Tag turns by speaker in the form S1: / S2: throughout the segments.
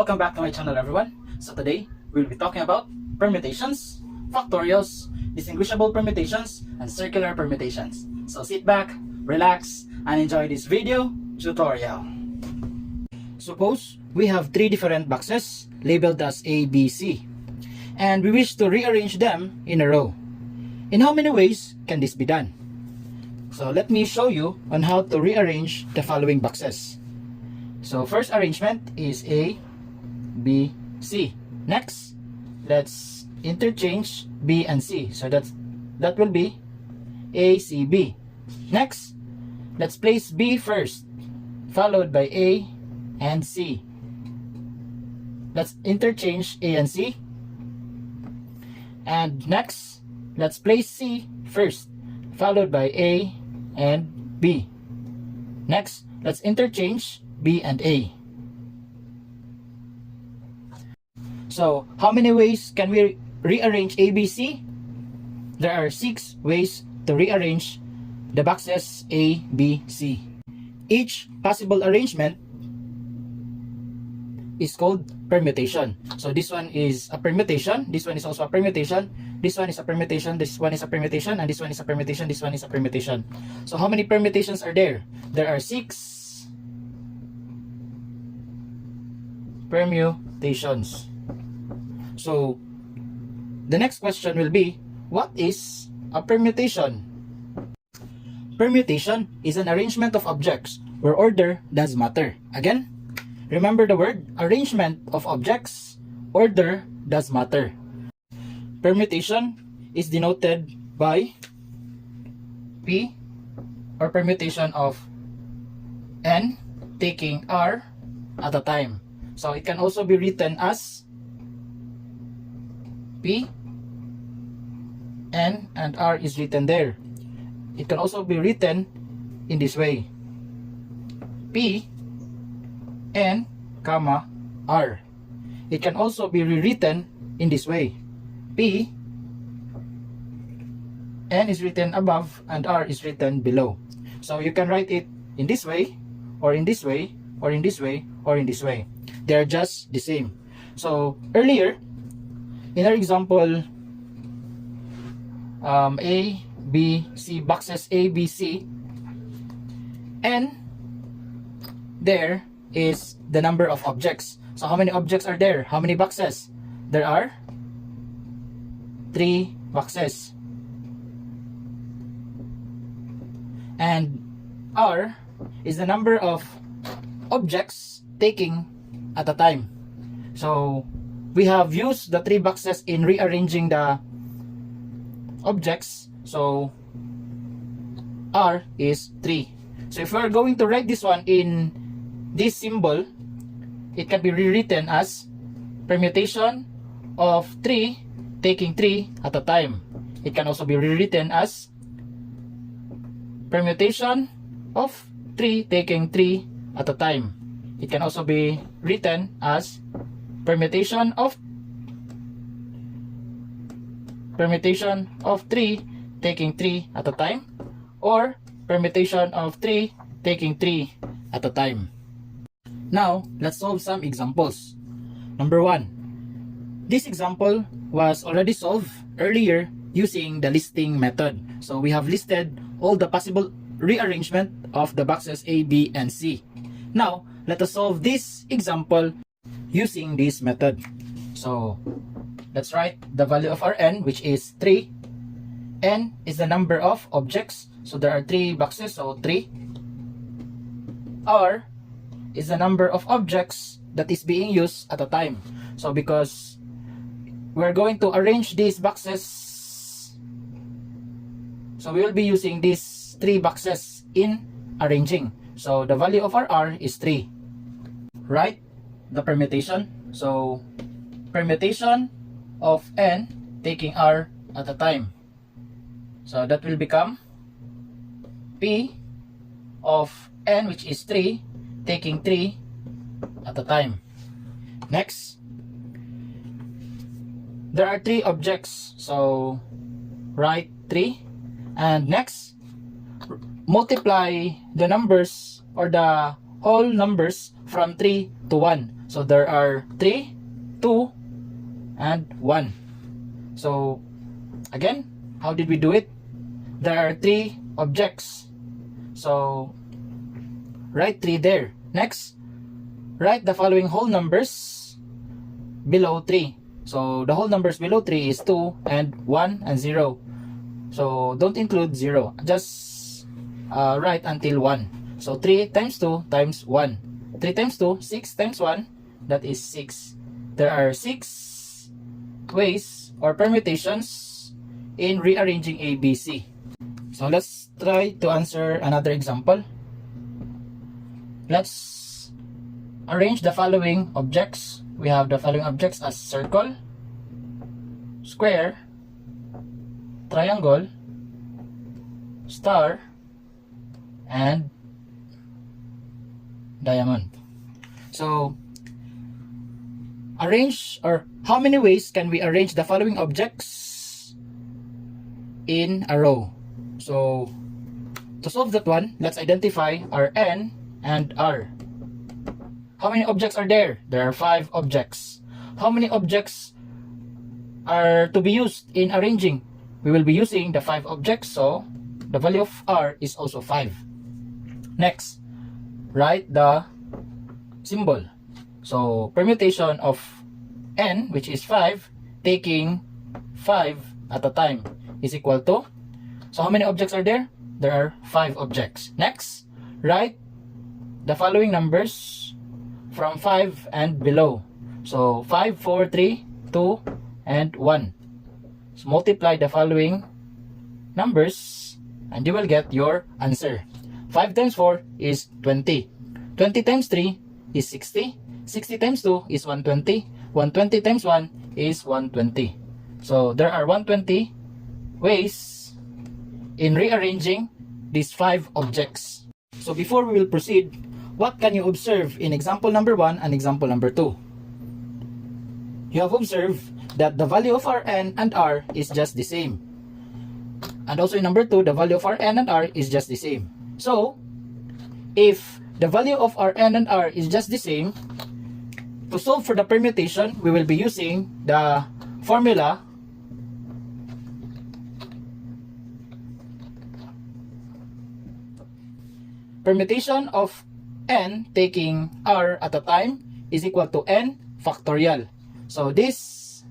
S1: Welcome back to my channel, everyone. So today, we'll be talking about permutations, factorials, distinguishable permutations, and circular permutations. So sit back, relax, and enjoy this video tutorial. Suppose we have three different boxes labeled as A, B, C, and we wish to rearrange them in a row. In how many ways can this be done? So let me show you on how to rearrange the following boxes. So first arrangement is A, B, C. Next, let's interchange B and C. So that will be A, C, B. Next, let's place B first, followed by A and C. Let's interchange A and C. And next, let's place C first, followed by A and B. Next, let's interchange B and A. So, how many ways can we rearrange A, B, C? There are 6 ways to rearrange the boxes A, B, C. Each possible arrangement is called permutation. So this one is a permutation, this one is also a permutation, this one is a permutation, this one is a permutation, and this one is a permutation, this one is a permutation. So how many permutations are there? There are 6 permutations. So the next question will be, what is a permutation? Permutation is an arrangement of objects where order does matter. Again, remember the word arrangement of objects, order does matter. Permutation is denoted by P, or permutation of N taking R at a time. So it can also be written as P, N, and R is written there. It can also be written in this way: P, N, comma, R. It can also be rewritten in this way: P, N is written above and R is written below. So you can write it in this way, or in this way, or in this way, or in this way. They are just the same. So earlier, in our example, A, B, C, boxes A, B, C, and there is the number of objects. So how many objects are there? How many boxes? There are 3 boxes. And R is the number of objects taking at a time. So we have used the 3 boxes in rearranging the objects. So R is 3. So if we are going to write this one in this symbol, it can be rewritten as permutation of 3 taking 3 at a time. It can also be rewritten as permutation of 3 taking 3 at a time. It can also be written as permutation of 3 taking 3 at a time, or permutation of 3 taking 3 at a time. Now, let's solve some examples. Number 1. This example was already solved earlier using the listing method. So we have listed all the possible rearrangement of the boxes A, B, and C. Now, let us solve this example using this method. So let's write the value of our N, which is 3. N is the number of objects, so there are 3 boxes, so 3. R is the number of objects that is being used at a time. So because we're going to arrange these boxes, so we will be using these 3 boxes in arranging. So the value of our R is 3. Write the permutation. So permutation of N taking R at a time. So that will become P of N, which is 3, taking 3 at a time. Next, there are 3 objects, so write 3. And next, multiply the numbers or the whole numbers from 3 to 1. So there are 3, 2, and 1. So again, how did we do it? There are 3 objects. So write 3 there. Next, write the following whole numbers below 3. So the whole numbers below 3 is 2 and 1 and 0. So don't include 0. Just write until 1. So 3 times 2 times 1. 3 times 2, 6 times 1, that is 6. There are 6 ways or permutations in rearranging ABC. So let's try to answer another example. Let's arrange the following objects. We have the following objects as circle, square, triangle, star, and diamond. So arrange, or how many ways can we arrange the following objects in a row? So to solve that one, let's identify our N and R. How many objects are there? There are 5 objects. How many objects are to be used in arranging? We will be using the 5 objects, so the value of R is also 5. Next, write the symbol. So permutation of N, which is 5, taking 5 at a time, is equal to, so how many objects are there? There are 5 objects. Next, write the following numbers from 5 and below. So 5, 4, 3, 2, and 1. So multiply the following numbers and you will get your answer. 5 times 4 is 20. 20 times 3 is 60. 60 times 2 is 120. 120 times 1 is 120. So there are 120 ways in rearranging these 5 objects. So before we will proceed, what can you observe in example number 1 and example number 2? You have observed that the value of our N and R is just the same. And also in number 2, the value of our N and R is just the same. So, if the value of our N and R is just the same, to solve for the permutation, we will be using the formula permutation of N taking R at a time is equal to N factorial. So this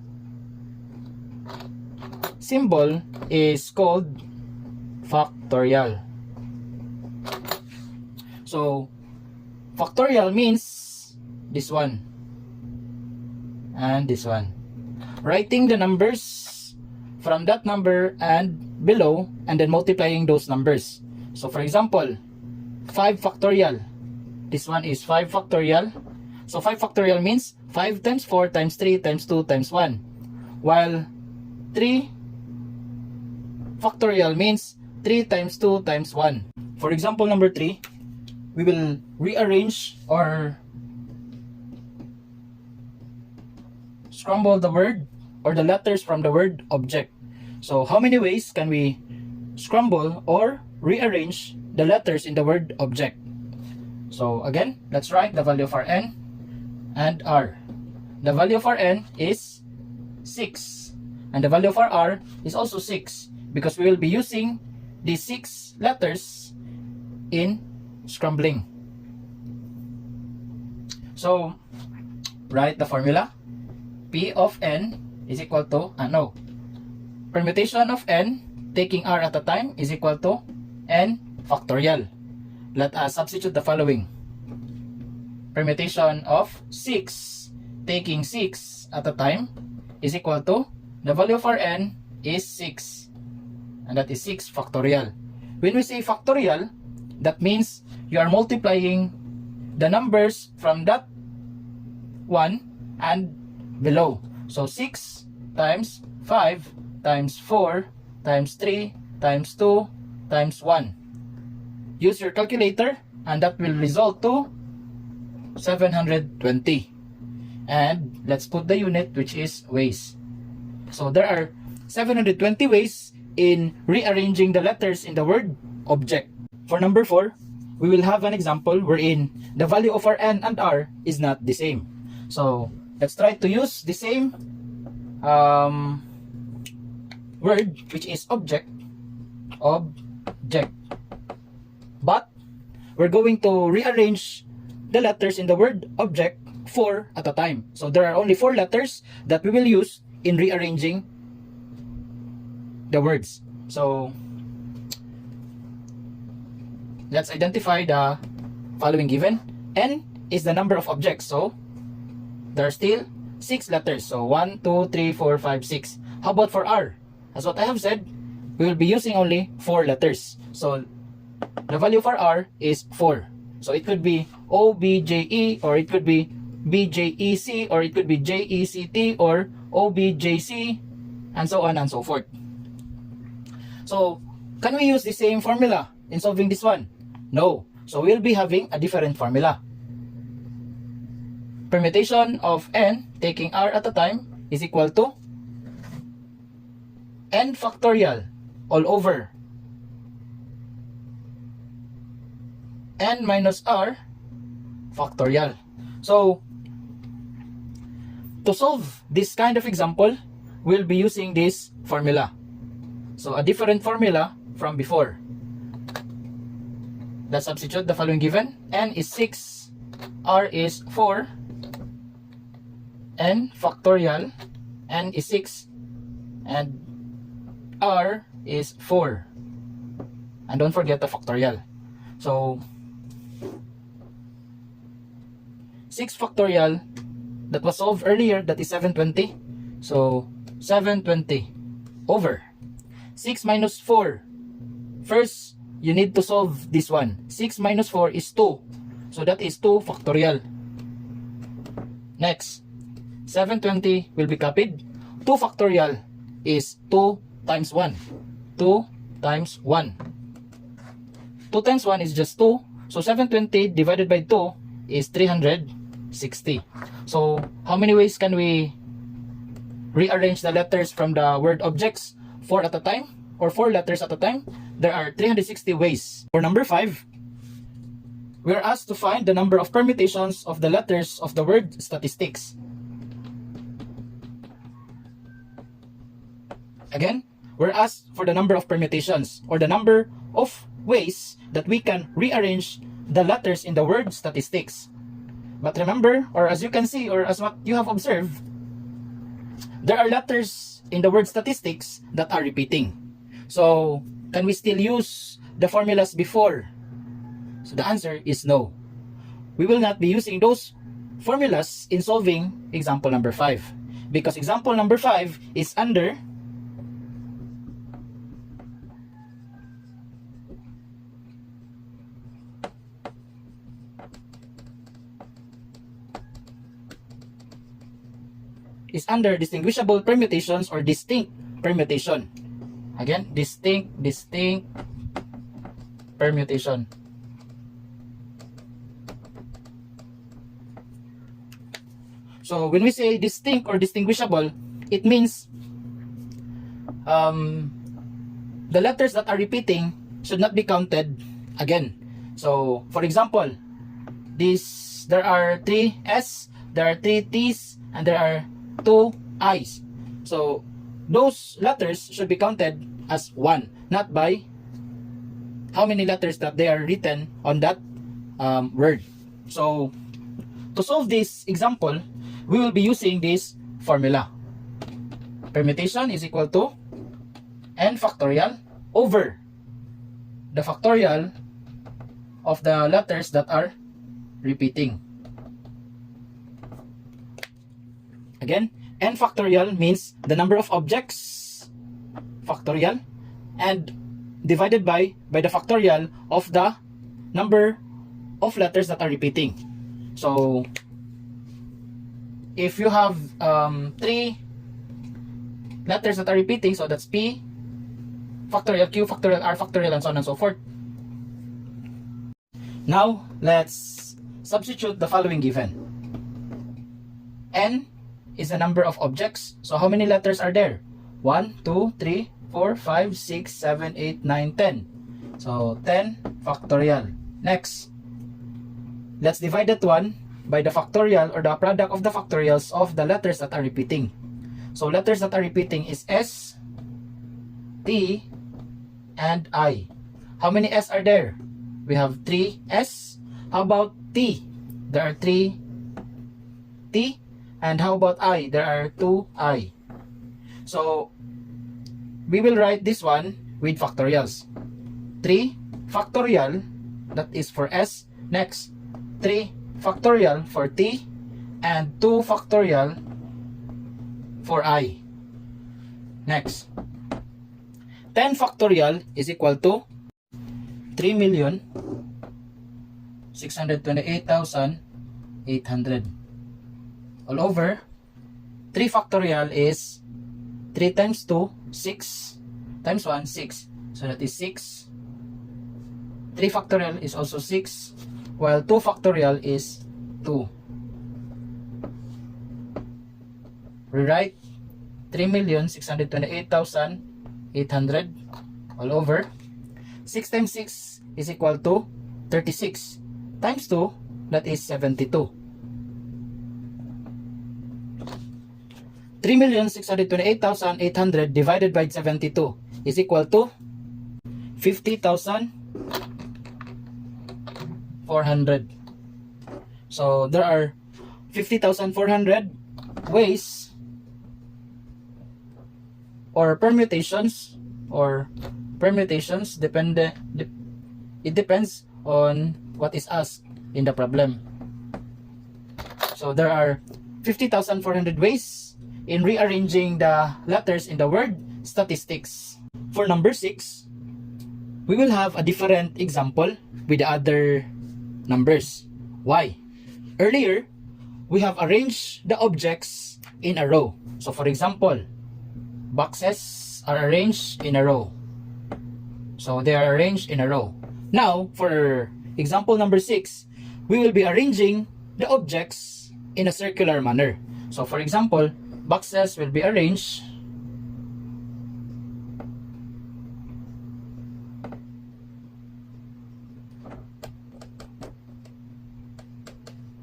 S1: symbol is called factorial. So factorial means this one and this one. Writing the numbers from that number and below and then multiplying those numbers. So for example, 5 factorial. This one is 5 factorial. So 5 factorial means 5 times 4 times 3 times 2 times 1. While 3 factorial means 3 times 2 times 1. For example number 3, we will rearrange or scramble the word or the letters from the word object. So how many ways can we scramble or rearrange the letters in the word object? So again, let's write the value of our N and R. The value of our N is 6 and the value of our R is also 6 because we will be using these 6 letters in scrambling. So write the formula. P of N is equal to, permutation of N taking R at a time is equal to N factorial. Let us substitute the following. Permutation of 6 taking 6 at a time is equal to, the value of our N is 6 and that is 6 factorial. When we say factorial, that means you are multiplying the numbers from that one and below. So 6 times 5 times 4 times 3 times 2 times 1. Use your calculator and that will result to 720. And let's put the unit, which is ways. So there are 720 ways in rearranging the letters in the word object. For number 4, we will have an example wherein the value of our N and R is not the same. So let's try to use the same word, which is object, but we're going to rearrange the letters in the word object 4 at a time. So there are only 4 letters that we will use in rearranging the words. So let's identify the following given. N is the number of objects, so there are still 6 letters. So 1, 2, 3, 4, 5, 6. How about for R? As what I have said, we will be using only 4 letters. So the value for R is 4. So it could be OBJE, or it could be BJEC, or it could be JECT, or OBJC, and so on and so forth. So can we use the same formula in solving this one? No. So we'll be having a different formula. Permutation of n taking r at a time is equal to n factorial all over n minus r factorial. So to solve this kind of example, we'll be using this formula. So a different formula from before. Let's substitute the following given. N is 6, r is 4, n factorial, n is 6, and r is 4. And don't forget the factorial. So 6 factorial that was solved earlier, that is 720. So 720 over 6 minus 4. First, you need to solve this one. 6 minus 4 is 2. So that is 2 factorial. Next, 720 will be copied. 2 factorial is 2 times 1. 2 times 1. 2 times 1 is just 2. So 720 divided by 2 is 360. So how many ways can we rearrange the letters from the word objects? 4 at a time, or 4 letters at a time? There are 360 ways. For number 5, we are asked to find the number of permutations of the letters of the word statistics. Again, we're asked for the number of permutations, or the number of ways that we can rearrange the letters in the word statistics. But remember, or as you can see, or as what you have observed, there are letters in the word statistics that are repeating. So can we still use the formulas before? So the answer is no. We will not be using those formulas in solving example number 5, because example number 5 is under distinguishable permutations, or distinct permutation. Again, distinct permutation. So when we say distinct or distinguishable, it means the letters that are repeating should not be counted again. So for example, there are 3 S, there are 3 T's, and there are 2 I's. So those letters should be counted as 1, not by how many letters that they are written on that word. So to solve this example, we will be using this formula. Permutation is equal to n factorial over the factorial of the letters that are repeating. Again, n factorial means the number of objects factorial, and divided by the factorial of the number of letters that are repeating. So if you have 3 letters that are repeating, so that's P factorial, Q factorial, R factorial, and so on and so forth. Now let's substitute the following given. N is the number of objects. So how many letters are there? 1, 2, 3, 4, 5, 6, 7, 8, 9, 10. So 10 factorial. Next, let's divide that one by the factorial or the product of the factorials of the letters that are repeating. So letters that are repeating is S, T, and I. How many S are there? We have 3 S. How about T? There are 3 T. And how about I? There are 2 I. So we will write this one with factorials. 3 factorial, that is for S. Next, 3 factorial for T, and 2 factorial for I. Next, 10 factorial is equal to 3,628,800 all over 3 factorial is 3 times 2, 6 times 1, 6. So that is 6. 3 factorial is also 6, while 2 factorial is 2. Rewrite 3,628,800 all over 6 times 6 is equal to 36 times 2, that is 72. 3,628,800 divided by 72 is equal to 50,400. So there are 50,400 ways or permutations it depends on what is asked in the problem. So there are 50,400 ways in rearranging the letters in the word statistics. For number 6, we will have a different example with the other numbers. Why? Earlier, we have arranged the objects in a row. So for example, boxes are arranged in a row. So they are arranged in a row. Now, for example number 6, we will be arranging the objects in a circular manner. So for example, boxes will be arranged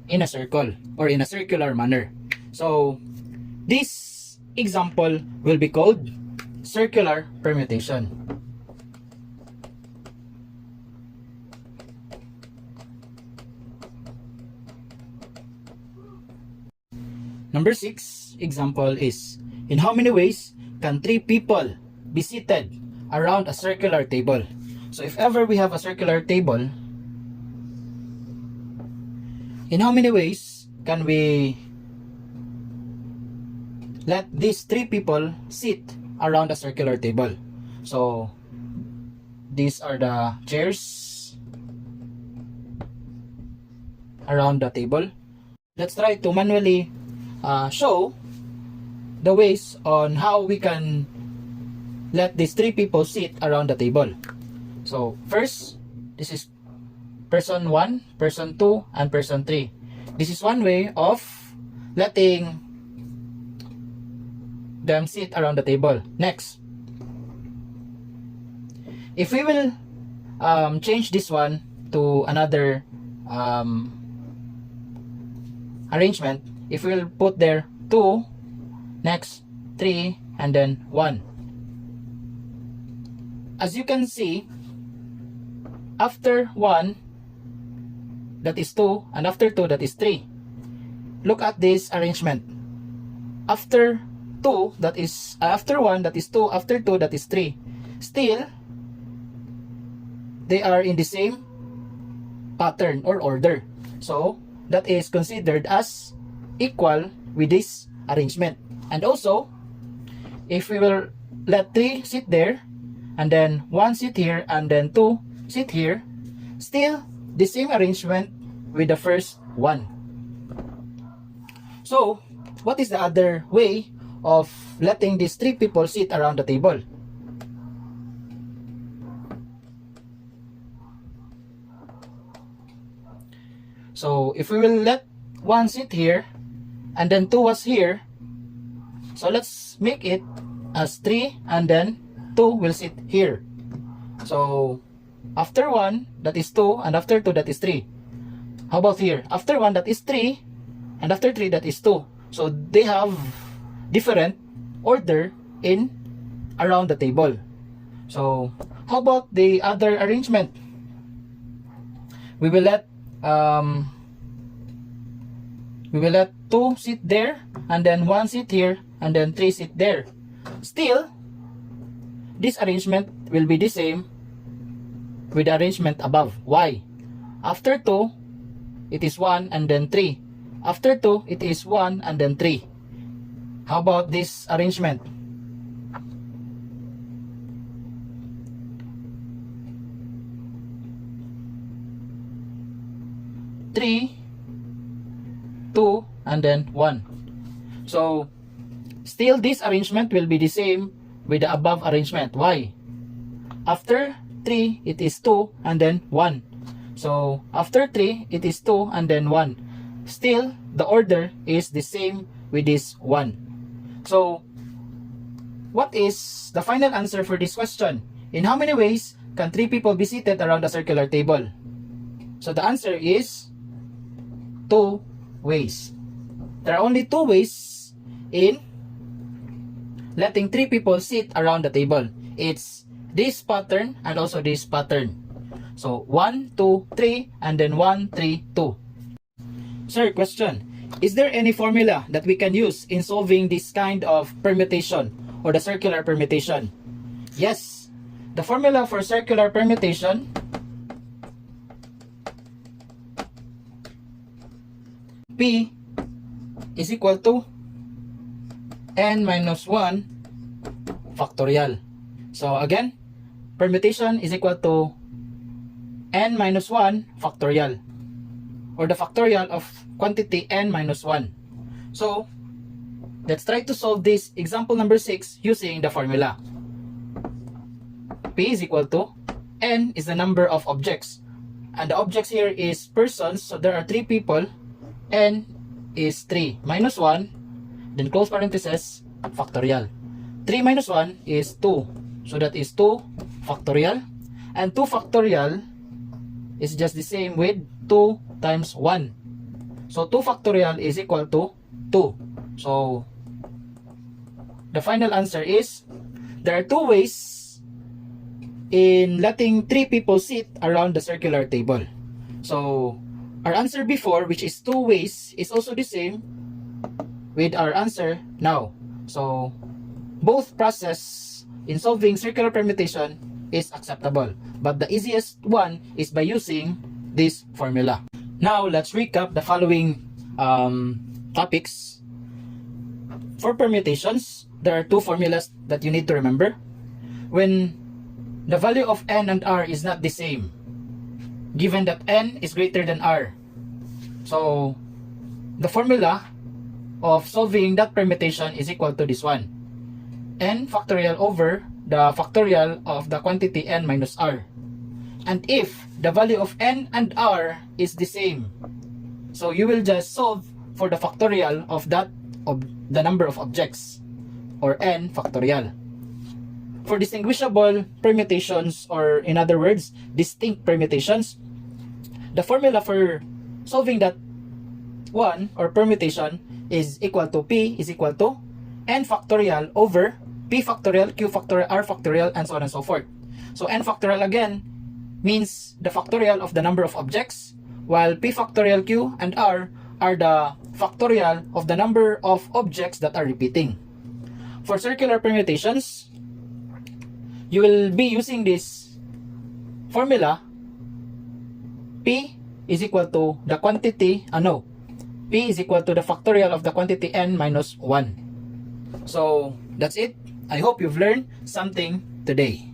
S1: in a circle or in a circular manner. So this example will be called circular permutation. Number 6 example is, in how many ways can 3 people be seated around a circular table? So if ever we have a circular table, in how many ways can we let these 3 people sit around a circular table? So these are the chairs around the table. Let's try to manually show the ways on how we can let these 3 people sit around the table. So first, this is person 1, person 2, and person 3. This is one way of letting them sit around the table. Next, if we will change this one to another arrangement, if we will put there 2, next 3, and then 1. As you can see, after 1, that is 2, and after 2, that is 3. Look at this arrangement. After 2, that is after 1, that is 2, after 2, that is 3. Still, they are in the same pattern or order. So that is considered as equal with this arrangement. And also, if we will let 3 sit there, and then 1 sit here, and then 2 sit here, still the same arrangement with the first one. So what is the other way of letting these 3 people sit around the table? So if we will let 1 sit here, and then 2 was here, so let's make it as 3, and then 2 will sit here. So after 1, that is 2, and after 2, that is 3. How about here? After 1, that is 3, and after 3, that is 2. So they have different order in around the table. So how about the other arrangement? We will let 2 sit there, and then 1 sit here, and then 3 sit there. Still, this arrangement will be the same with the arrangement above. Why? After 2, it is 1 and then 3. After 2, it is 1 and then 3. How about this arrangement? Three, 2, and then 1. So, still this arrangement will be the same with the above arrangement. Why? After 3, it is 2 and then 1. So, after 3, it is 2 and then 1. Still, the order is the same with this 1. So, what is the final answer for this question? In how many ways can 3 people be seated around a circular table? So, the answer is 2 ways. There are only 2 ways in letting 3 people sit around the table. It's this pattern and also this pattern. So 1, 2, 3, and then 1, 3, 2. Sir, question. Is there any formula that we can use in solving this kind of permutation or the circular permutation? Yes. The formula for circular permutation P is equal to n minus 1 factorial. So again, permutation is equal to n minus 1 factorial, or the factorial of quantity n minus 1. So let's try to solve this example number 6 using the formula. P is equal to n is the number of objects, and the objects here is persons, so there are 3 people. N is 3 minus 1, then close parenthesis, factorial. 3 minus 1 is 2, so that is 2 factorial, and 2 factorial is just the same with 2 times 1. So 2 factorial is equal to 2. So the final answer is there are 2 ways in letting 3 people sit around the circular table. So our answer before, which is 2 ways, is also the same with our answer now. So both process in solving circular permutation is acceptable, but the easiest one is by using this formula. Now let's recap the following topics. For permutations, there are 2 formulas that you need to remember. When the value of n and r is not the same, given that n is greater than r. So the formula of solving that permutation is equal to this one. N factorial over the factorial of the quantity n minus r. And if the value of n and r is the same, so you will just solve for the factorial of that of the number of objects, or n factorial. For distinguishable permutations, or in other words, distinct permutations, the formula for solving that one or permutation is equal to P is equal to n factorial over P factorial, Q factorial, R factorial, and so on and so forth. So n factorial again means the factorial of the number of objects, while P factorial, Q, and R are the factorial of the number of objects that are repeating. For circular permutations, you will be using this formula. P is equal to the quantity, P is equal to the factorial of the quantity n minus 1. So that's it. I hope you've learned something today.